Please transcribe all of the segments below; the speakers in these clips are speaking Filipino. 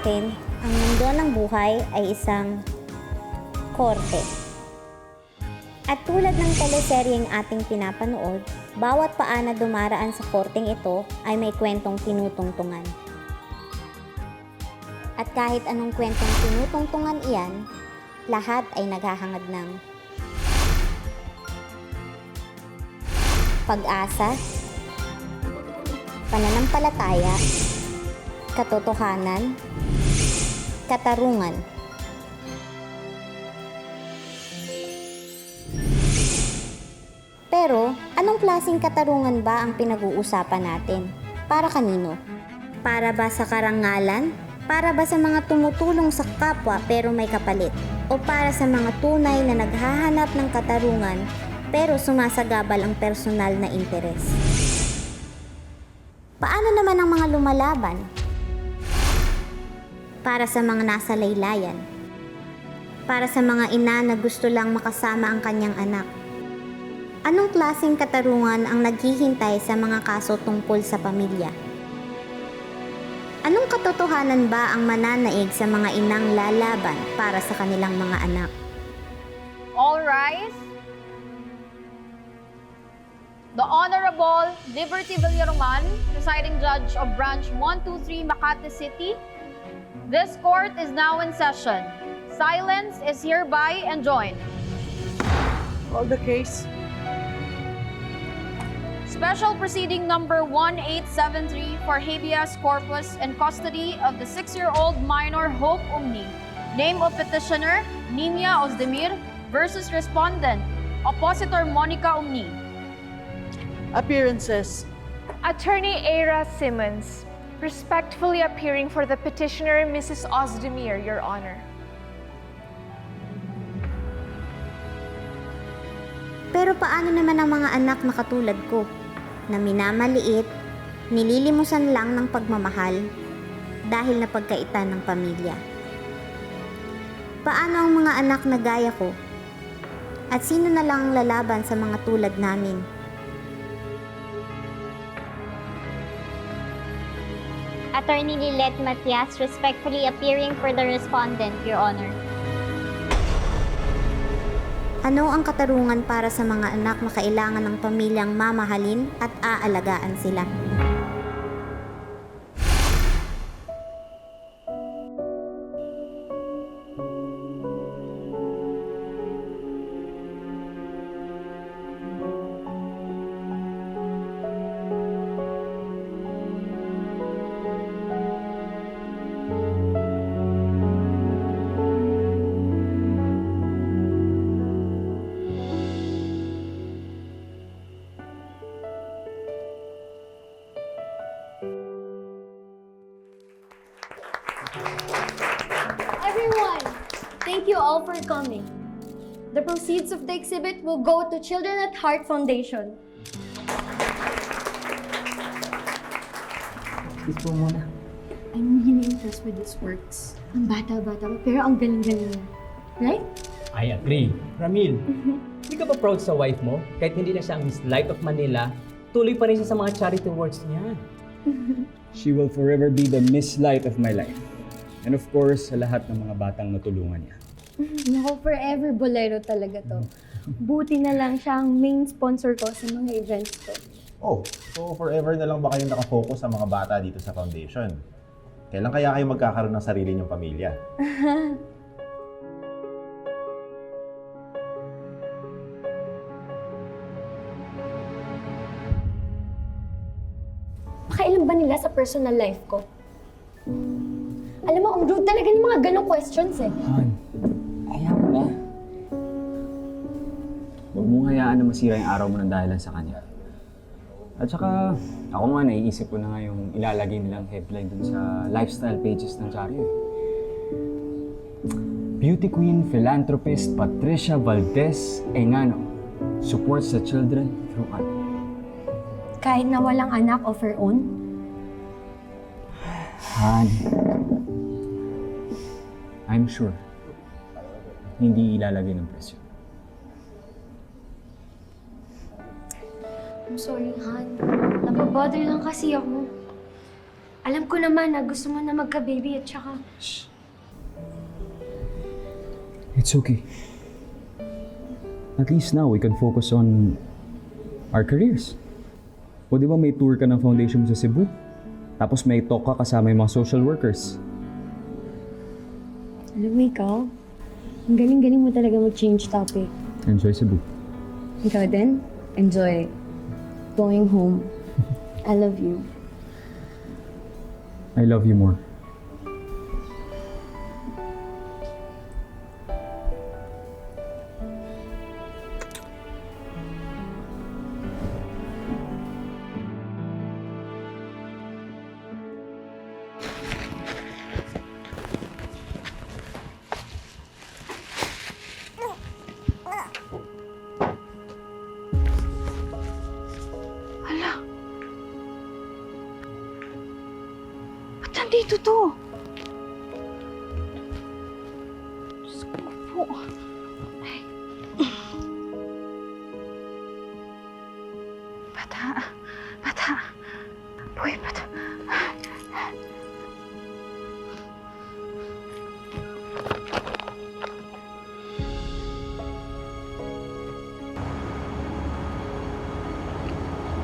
akin, ang mundo ng buhay ay isang korte. At tulad ng teleseryeng ating pinapanood, bawat paa na dumaraan sa korteng ito ay may kwentong tinutungtungan. At kahit anong kwentong tinutungtungan iyan, lahat ay naghahangad ng pag-asa, pananampalataya, katotohanan, katarungan. Pero, anong klaseng katarungan ba ang pinag-uusapan natin? Para kanino? Para ba sa karangalan? Para ba sa mga tumutulong sa kapwa pero may kapalit? O para sa mga tunay na naghahanap ng katarungan pero sumasagabal ang personal na interes? Paano naman ang mga lumalaban? Para sa mga nasa laylayan? Para sa mga ina na gusto lang makasama ang kanyang anak? Anong klaseng katarungan ang naghihintay sa mga kaso tungkol sa pamilya? Anong katotohanan ba ang mananaig sa mga inang lalaban para sa kanilang mga anak? All rise. The Honorable Liberty Villaroman, presiding judge of Branch 123 Makati City. This court is now in session. Silence is hereby enjoined. Call the case. Special proceeding number 1873 for habeas corpus in custody of the 6-year-old minor Hope Umni. Name of petitioner, Nimia Ozdemir versus respondent, oppositor Monica Umni. Appearances. Attorney Aira Simmons, respectfully appearing for the petitioner, Mrs. Ozdemir, Your Honor. Pero paano naman ang mga anak na katulad ko, na minamaliit, nililimusan lang ng pagmamahal dahil napagkaitan ng pamilya? Paano ang mga anak na gaya ko? At sino na lang ang lalaban sa mga tulad namin? Attorney Lilette Matias, respectfully appearing for the respondent, Your Honor. Ano ang katarungan para sa mga anak na kailangan ng pamilyang mamahalin at aalagaan sila? Everyone, thank you all for coming. The proceeds of the exhibit will go to Children at Heart Foundation. Ito muna. I'm really impressed with these works. Ang bata-bata pa, pero ang galing-galing niya. Right? I agree. Ramil, hindi ka ba proud sa wife mo? Kahit hindi na siya ang Miss Light of Manila, tuloy pa rin siya sa mga charity awards niya. She will forever be the Miss Light of my life. And of course, sa lahat ng mga batang natulungan niya. Naku, forever bolero talaga to. Buti na lang siya ang main sponsor ko sa mga events ko. Oh, so forever na lang ba kayong nakafocus sa mga bata dito sa foundation? Kailan kaya kayo magkakaroon ng sarili niyong pamilya? Pakailan ba nila sa personal life ko? Alam mo, ang rude talaga ng mga ganong questions eh. Han, ayaw mo na. Huwag mong hayaan na masira yung araw mo ng dahilan sa kanya. At saka, ako nga naiisip ko na nga yung ilalagay nilang headline dun sa lifestyle pages ng Charyo. Beauty Queen Philanthropist Patricia Valdez Engano supports the children through art. Kahit na walang anak of her own? Han, I'm sure hindi ilalagay ng presyo. I'm sorry, Han. Napabother lang kasi ako. Alam ko naman na gusto mo na magka-baby at saka... Shh. It's okay. At least now we can focus on our careers. O di ba may tour ka ng foundation mo sa Cebu? Tapos may talk ka kasama yung mga social workers. Alam mo ikaw, ang galing-galing mo talaga mag-change topic. Enjoy Cebu. Ikaw din, enjoy going home. I love you. I love you more. Ba't nandito to? Diyos ko po. Ay. Bata. Boy, bata.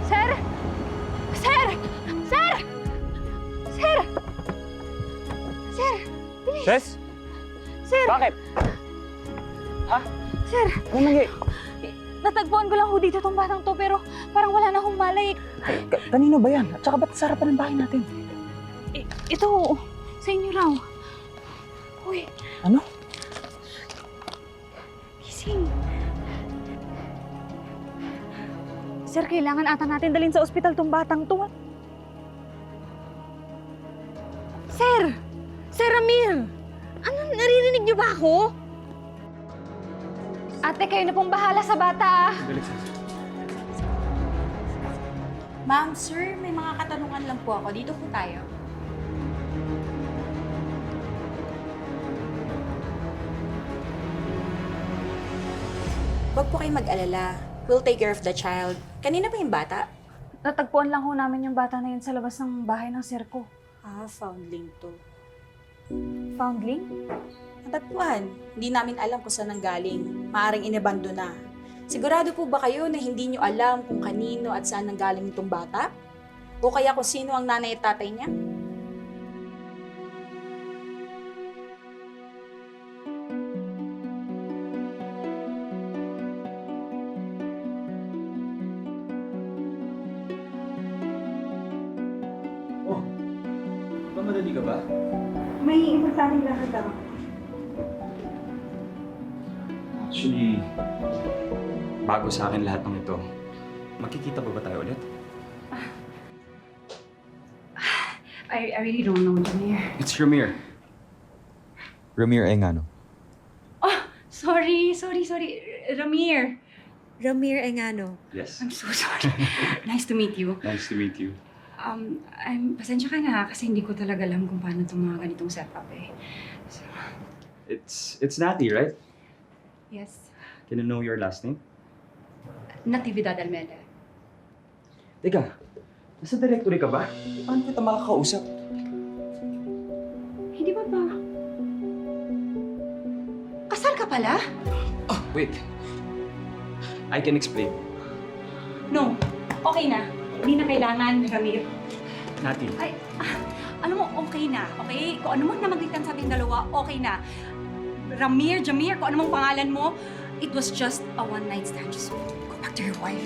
Sir! Sir! Sir! Sir! Sir! Bilis! Jess? Sir! Bakit? Ha? Sir! Ano nangyay? Natagpuan ko lang ho dito tong batang to pero parang wala na akong malay. Kanino ba yan? At saka ba't sa harapan ng bahay natin? Ito, sa inyo raw. Uy. Ano? Gising. Sir, kailangan ata natin dalhin sa ospital tong batang to. Sir! Sir Ramil! Ano, naririnig niyo ba ako? Ate, kayo na pong bahala sa bata. Ma'am, sir, may mga katanungan lang po ako. Dito po tayo. Huwag po kayong mag-alala. We'll take care of the child. Kanina pa yung bata? Natagpuan lang ho namin yung bata na yun sa labas ng bahay ng sir ko. Foundling to. Foundling? Natagpuan. Hindi namin alam kung saan nanggaling. Maaring inabando na. Sigurado po ba kayo na hindi nyo alam kung kanino at saan nanggaling itong bata? O kaya kung sino ang nanay at tatay niya? Oh, mamadali ka ba? May importanteng lakad ako. Actually, bago sa akin lahat ng ito. Magkikita ba tayo ulit? I really don't know, Jamir. It's Ramir. Ramir Engano. Sorry. Ramir. Ramir Engano. Yes. I'm so sorry. Nice to meet you. Nice to meet you. Pasensya ka na kasi hindi ko talaga alam kung paano itong mga ganitong setup eh. So, It's Natty, right? yes. Can I know your last name? Natividad Almeda. Teka, nasa directory ka ba? Paano kita makakausap? Hindi ba? Kasal ka pala? Oh, wait. I can explain. No. Okay na. Hindi na kailangan, Ramir. Natty. Ay, alam mo, okay na. Okay? Kung ano man namagitan sa ating dalawa, okay na. Ramir, Jamir, kung ano mang pangalan mo, it was just a one-night stand. Just go back to your wife.